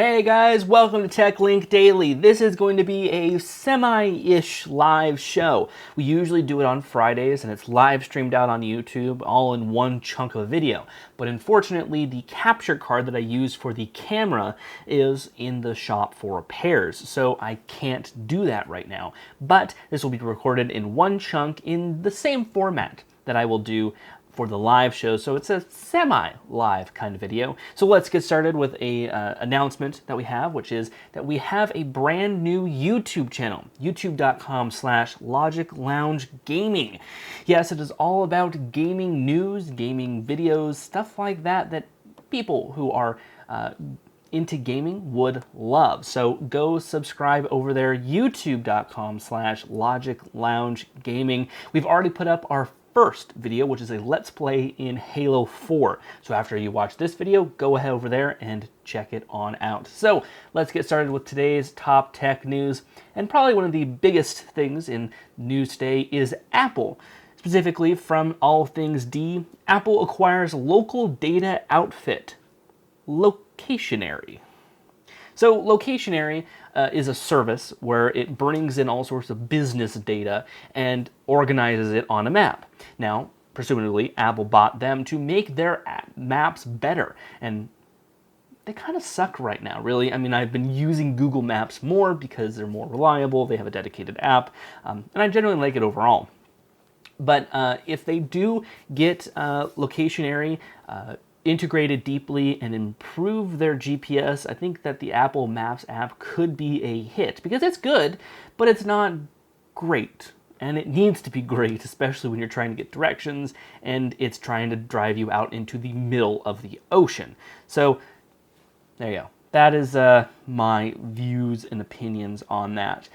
Hey guys, welcome to Tech Link Daily. This is going to be a semi-ish live show. We usually do it on Fridays and it's live streamed out on YouTube all in one chunk of a video. But unfortunately, the capture card that I use for the camera is in the shop for repairs, so I can't do that right now. But this will be recorded in one chunk in the same format that I will do for the live show, so it's a semi-live kind of video. So let's get started with a announcement that we have, which is that we have a brand new YouTube channel, youtube.com/LogicLoungeGaming. Yes, it is all about gaming news, gaming videos, stuff like that that people who are into gaming would love. So go subscribe over there, youtube.com/LogicLoungeGaming. We've already put up our first video, which is a Let's Play in Halo 4. So after you watch this video, go ahead over there and check it on out. So let's get started with today's top tech news. And probably one of the biggest things in news today is Apple. Specifically from All Things D, Apple acquires local data outfit, Locationary. So Locationary is a service where it brings in all sorts of business data and organizes it on a map. Now, presumably, Apple bought them to make their maps better, and they kind of suck right now, really. I mean, I've been using Google Maps more because they're more reliable, they have a dedicated app, and I generally like it overall. But if they do get Locationary integrated deeply and improve their GPS, I think that the Apple Maps app could be a hit, because it's good, but it's not great. And it needs to be great, especially when you're trying to get directions and it's trying to drive you out into the middle of the ocean. So there you go. That is my views and opinions on that.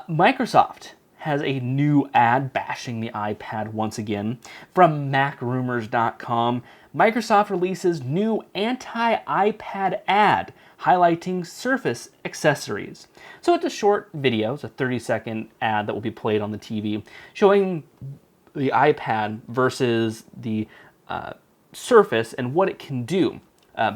Microsoft has a new ad bashing the iPad once again. From MacRumors.com, Microsoft releases new anti-iPad ad highlighting Surface accessories. So it's a short video, it's a 30-second ad that will be played on the TV, showing the iPad versus the Surface and what it can do.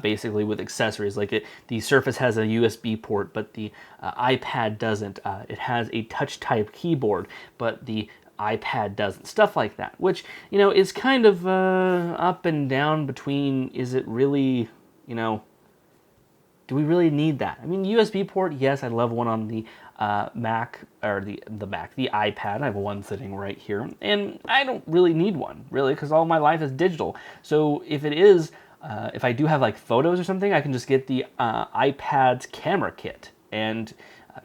Basically with accessories, like the Surface has a USB port, but the iPad doesn't. It has a touch type keyboard, but the iPad doesn't. Stuff like that, which, you know, is kind of up and down between, is it really, you know, do we really need that? I mean, USB port, yes, I love one on the Mac, or the iPad. I have one sitting right here, and I don't really need one, really, because all my life is digital. So if it is, if I do have like photos or something, I can just get the iPad's camera kit and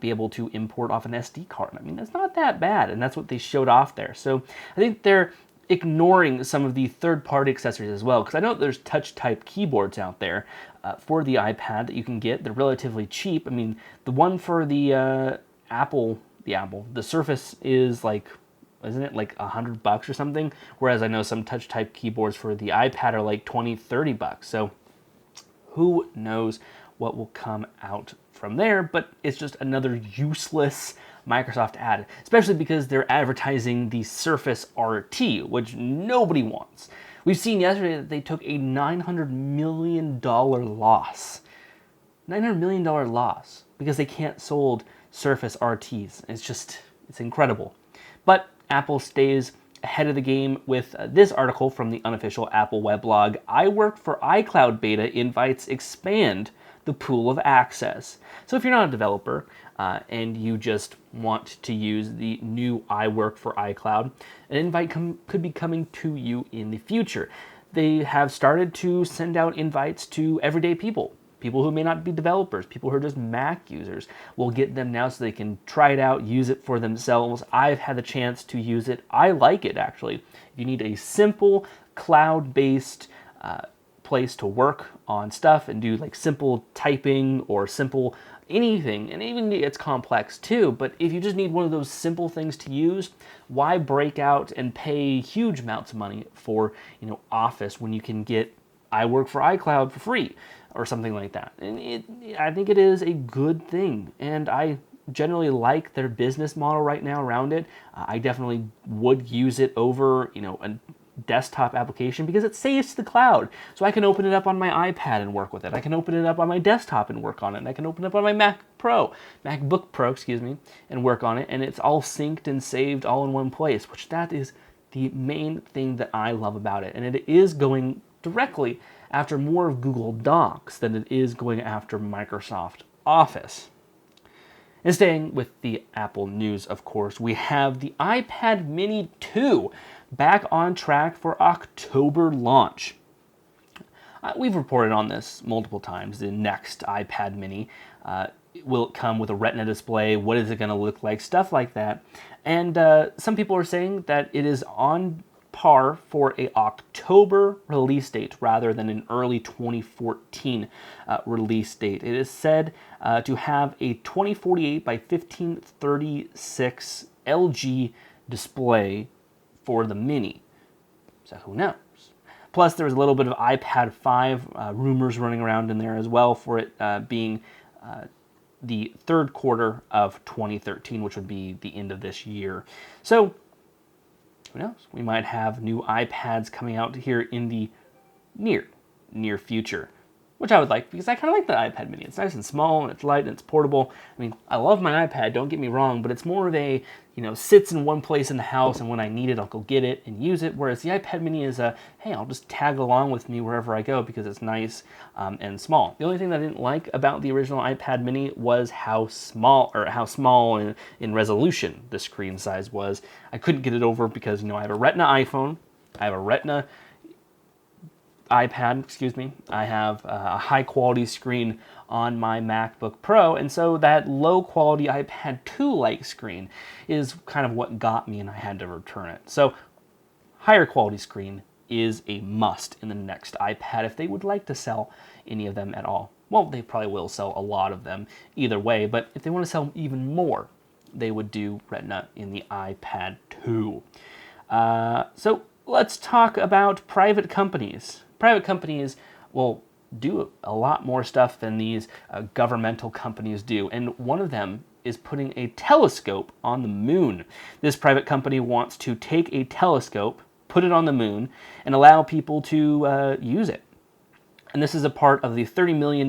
be able to import off an SD card. I mean, that's not that bad, and that's what they showed off there. So I think they're ignoring some of the third-party accessories as well, because I know there's touch-type keyboards out there for the iPad that you can get. They're relatively cheap. I mean, the one for the the Surface is like, isn't it like $100 or something? Whereas I know some touch type keyboards for the iPad are like $20-30. So who knows what will come out from there, but it's just another useless Microsoft ad, especially because they're advertising the Surface RT, which nobody wants. We've seen yesterday that they took a $900 million loss. $900 million loss because they can't sold Surface RTs. It's incredible. But Apple stays ahead of the game with this article from the unofficial Apple weblog. iWork for iCloud beta invites expand the pool of access. So if you're not a developer and you just want to use the new iWork for iCloud, an invite could be coming to you in the future. They have started to send out invites to everyday people. People who may not be developers, people who are just Mac users, will get them now so they can try it out, use it for themselves. I've had the chance to use it. I like it, actually. If you need a simple cloud-based place to work on stuff and do like simple typing or simple anything, and even it's complex too, but if you just need one of those simple things to use, why break out and pay huge amounts of money for, you know, Office when you can get iWork for iCloud for free or something like that? And I think it is a good thing, and I generally like their business model right now around it. I definitely would use it over, you know, desktop application because it saves to the cloud. So I can open it up on my iPad and work with it. I can open it up on my desktop and work on it. And I can open it up on my MacBook Pro, excuse me, and work on it. And it's all synced and saved all in one place, which that is the main thing that I love about it. And it is going directly after more of Google Docs than it is going after Microsoft Office. And staying with the Apple news, of course, we have the iPad Mini 2 back on track for October launch. We've reported on this multiple times. The next iPad Mini, will it come with a Retina display? What is it going to look like? Stuff like that. And some people are saying that it is on par for a October release date rather than an early 2014 release date. It is said to have a 2048 by 1536 LG display for the Mini. So who knows? Plus, there's a little bit of iPad 5 rumors running around in there as well for it being the third quarter of 2013, which would be the end of this year. So who knows? We might have new iPads coming out here in the near future, which I would like because I kind of like the iPad Mini. It's nice and small and it's light and it's portable. I mean, I love my iPad, don't get me wrong, but it's more of a, sits in one place in the house and when I need it, I'll go get it and use it. Whereas the iPad Mini is hey, I'll just tag along with me wherever I go because it's nice and small. The only thing that I didn't like about the original iPad Mini was how small in resolution the screen size was. I couldn't get it over because, I have a Retina iPhone, I have a Retina iPad, excuse me. I have a high quality screen on my MacBook Pro, and so that low quality iPad 2-like screen is kind of what got me and I had to return it. So higher quality screen is a must in the next iPad if they would like to sell any of them at all. Well, they probably will sell a lot of them either way, but if they want to sell even more, they would do Retina in the iPad 2. So let's talk about private companies. Private companies will do a lot more stuff than these governmental companies do, and one of them is putting a telescope on the moon. This private company wants to take a telescope, put it on the moon, and allow people to use it. And this is a part of the $30 million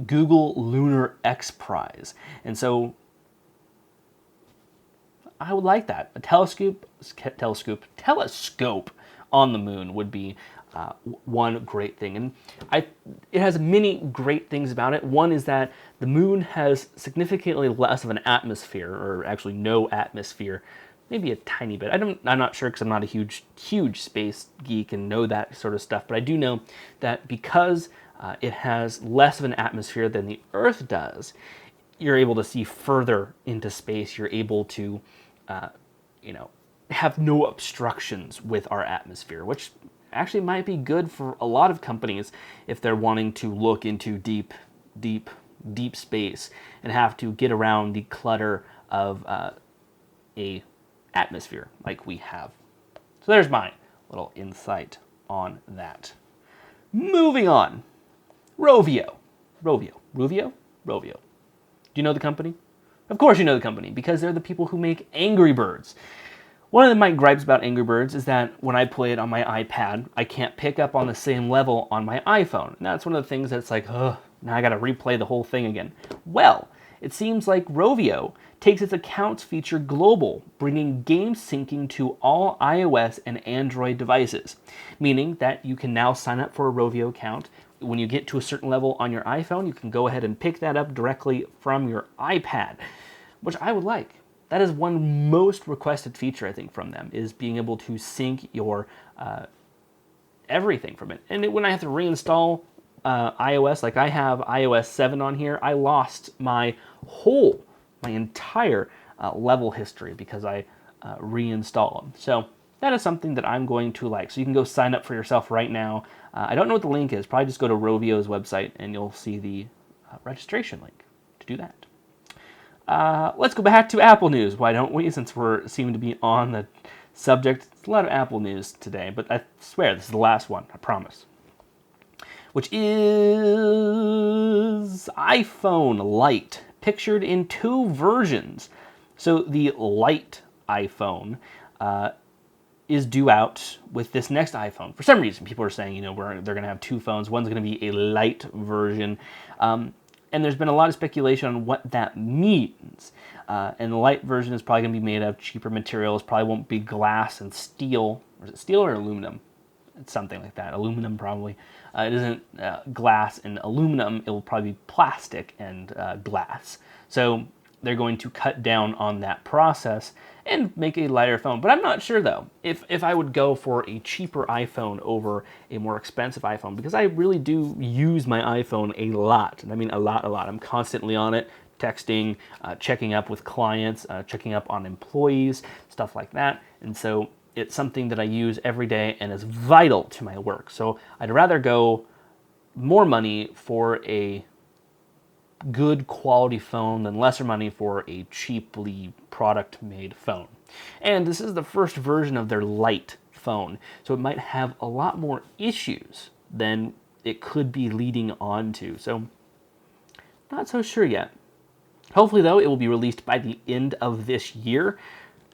Google Lunar X Prize. And so I would like that. A telescope on the moon would be one great thing. And it has many great things about it. One is that the moon has significantly less of an atmosphere, or actually no atmosphere, maybe a tiny bit. I'm not sure because I'm not a huge space geek and know that sort of stuff, but I do know that because it has less of an atmosphere than the Earth does, you're able to see further into space. You're able to, have no obstructions with our atmosphere, which actually might be good for a lot of companies if they're wanting to look into deep space and have to get around the clutter of a atmosphere like we have. So there's my little insight on that. Moving on. Rovio. Do you know the company? Of course you know the company, because they're the people who make Angry Birds. One of my gripes about Angry Birds is that when I play it on my iPad, I can't pick up on the same level on my iPhone. And that's one of the things that's like, now I gotta replay the whole thing again. Well, it seems like Rovio takes its accounts feature global, bringing game syncing to all iOS and Android devices, meaning that you can now sign up for a Rovio account. When you get to a certain level on your iPhone, you can go ahead and pick that up directly from your iPad, which I would like. That is one most requested feature, I think, from them, is being able to sync your everything from it. And when I have to reinstall iOS, like I have iOS 7 on here, I lost my entire level history because I reinstalled them. So that is something that I'm going to like. So you can go sign up for yourself right now. I don't know what the link is. Probably just go to Rovio's website and you'll see the registration link to do that. Let's go back to Apple news. Why don't we? Since we're seeming to be on the subject. It's a lot of Apple news today, but I swear this is the last one. I promise. Which is iPhone Lite, pictured in 2 versions. So the Lite iPhone is due out with this next iPhone. For some reason, people are saying, you know, they're going to have two phones. One's going to be a Lite version. And there's been a lot of speculation on what that means. And the Lite version is probably going to be made of cheaper materials. Probably won't be glass and steel. Or is it steel or aluminum? It's something like that. Aluminum, probably. It isn't glass and aluminum. It will probably be plastic and glass. So they're going to cut down on that process and make a lighter phone. But I'm not sure, though, if I would go for a cheaper iPhone over a more expensive iPhone, because I really do use my iPhone a lot. And I mean a lot. I'm constantly on it, texting, checking up with clients, checking up on employees, stuff like that. And so it's something that I use every day and is vital to my work. So I'd rather go more money for a good quality phone than lesser money for a cheaply product-made phone. And this is the first version of their Lite phone, so it might have a lot more issues than it could be leading on to. So not so sure yet. Hopefully, though, it will be released by the end of this year.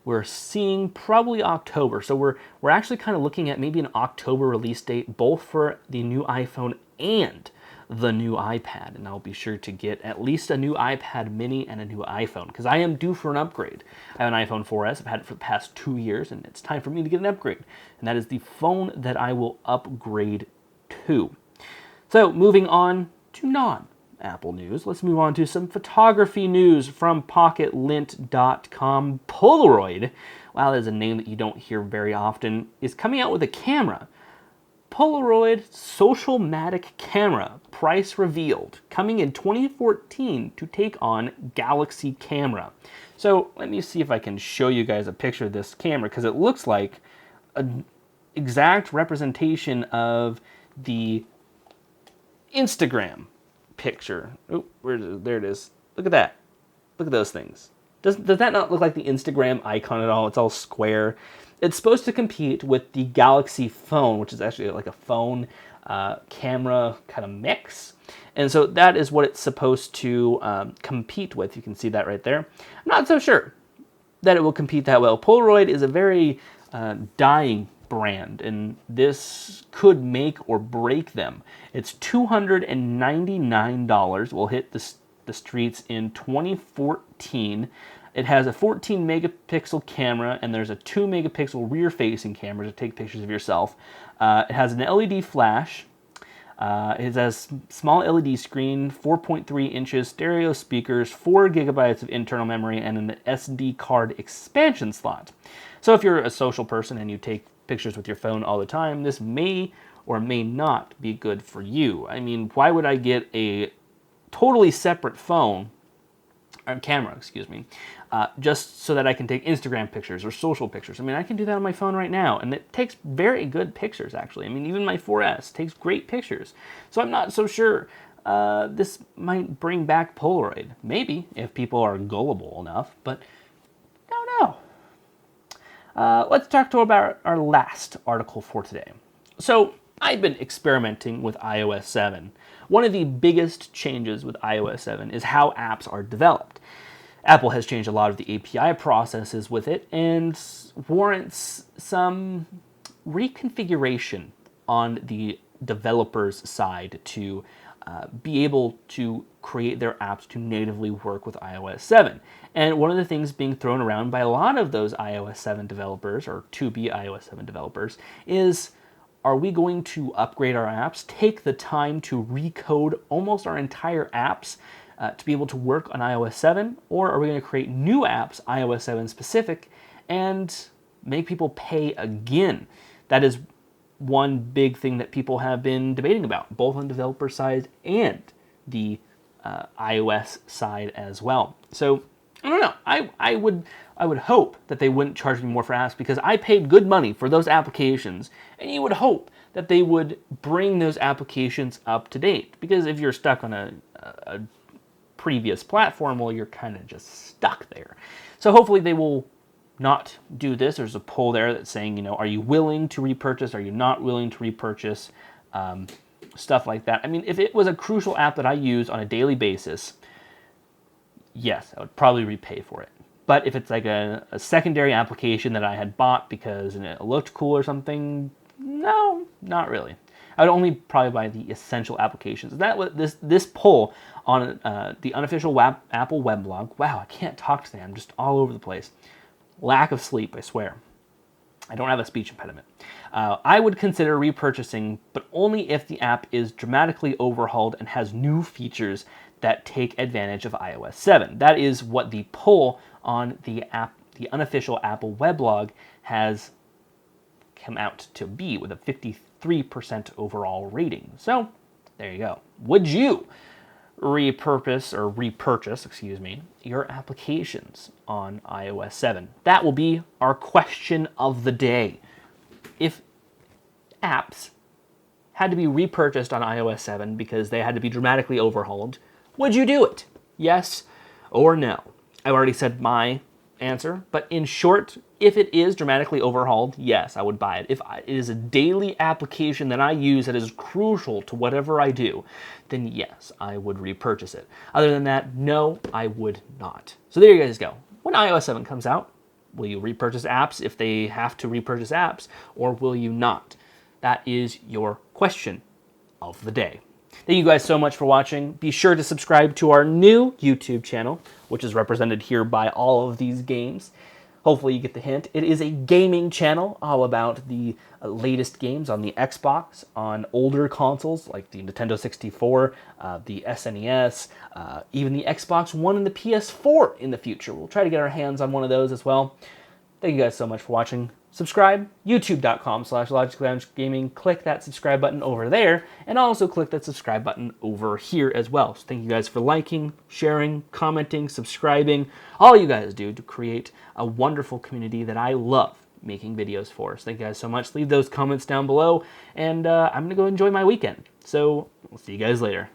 We're seeing probably October. So we're actually kind of looking at maybe an October release date, both for the new iPhone and the new iPad. And I'll be sure to get at least a new iPad mini and a new iPhone, because I am due for an upgrade. I have an iPhone 4S. I've had it for the past 2 years, and it's time for me to get an upgrade. And that is the phone that I will upgrade to. So moving on to non-Apple news, let's move on to some photography news from PocketLint.com. Polaroid, wow, that is a name that you don't hear very often, is coming out with a camera. Polaroid Socialmatic camera, price revealed, coming in 2014 to take on Galaxy camera. So let me see if I can show you guys a picture of this camera, because it looks like an exact representation of the Instagram picture. Oh, there it is. Look at that. Look at those things. Does that not look like the Instagram icon at all? It's all square. It's supposed to compete with the Galaxy phone, which is actually like a phone camera kind of mix. And so that is what it's supposed to compete with. You can see that right there. I'm not so sure that it will compete that well. Polaroid is a very dying brand, and this could make or break them. It's $299. Will hit the streets in 2014. It has a 14 megapixel camera, and there's a 2 megapixel rear facing camera to take pictures of yourself. It has an LED flash. It has a small LED screen, 4.3 inches, stereo speakers, 4 gigabytes of internal memory, and an SD card expansion slot. So if you're a social person and you take pictures with your phone all the time, this may or may not be good for you. I mean, why would I get a totally separate phone, or camera, excuse me, just so that I can take Instagram pictures or social pictures? I mean, I can do that on my phone right now, and it takes very good pictures, actually. I mean, even my 4S takes great pictures. So I'm not so sure this might bring back Polaroid. Maybe, if people are gullible enough, but don't know. Let's talk about our last article for today. So I've been experimenting with iOS 7. One of the biggest changes with iOS 7 is how apps are developed. Apple has changed a lot of the API processes with it and warrants some reconfiguration on the developer's side to be able to create their apps to natively work with iOS 7. And one of the things being thrown around by a lot of those iOS 7 developers, or to-be iOS 7 developers, is, are we going to upgrade our apps, take the time to recode almost our entire apps to be able to work on iOS 7, or are we going to create new apps, iOS 7 specific, and make people pay again? That is one big thing that people have been debating about, both on developer side and the iOS side as well. So I don't know. I would hope that they wouldn't charge me more for apps, because I paid good money for those applications, and you would hope that they would bring those applications up to date. Because if you're stuck on a previous platform, well, you're kind of just stuck there. So hopefully they will not do this. There's a poll there that's saying, you know, are you willing to repurchase? Are you not willing to repurchase? Stuff like that. I mean, if it was a crucial app that I use on a daily basis, yes, I would probably repay for it. But if it's like a secondary application that I had bought because it looked cool or something, no, not really. I would only probably buy the essential applications. That was this poll on the unofficial Apple weblog. Wow, I can't talk today. I'm just all over the place. Lack of sleep, I swear. I don't have a speech impediment. I would consider repurchasing, but only if the app is dramatically overhauled and has new features that take advantage of iOS 7. That is what the poll on the unofficial Apple weblog has come out to be, with a 53% overall rating. So there you go. Would you repurchase your applications on iOS 7? That will be our question of the day. If apps had to be repurchased on iOS 7 because they had to be dramatically overhauled, would you do it? Yes or no? I've already said my answer, but in short, if it is dramatically overhauled, yes, I would buy it. If it is a daily application that I use that is crucial to whatever I do, then yes, I would repurchase it. Other than that, no, I would not. So there you guys go. When iOS 7 comes out, will you repurchase apps if they have to repurchase apps, or will you not? That is your question of the day. Thank you guys so much for watching. Be sure to subscribe to our new YouTube channel, which is represented here by all of these games. Hopefully you get the hint. It is a gaming channel all about the latest games on the Xbox, on older consoles like the Nintendo 64, the SNES, even the Xbox One and the PS4 in the future. We'll try to get our hands on one of those as well. Thank you guys so much for watching. Subscribe, youtube.com/LogicLounge Gaming. Click that subscribe button over there, and also click that subscribe button over here as well. So thank you guys for liking, sharing, commenting, subscribing, all you guys do to create a wonderful community that I love making videos for. So thank you guys so much. Leave those comments down below, and I'm going to go enjoy my weekend. So we'll see you guys later.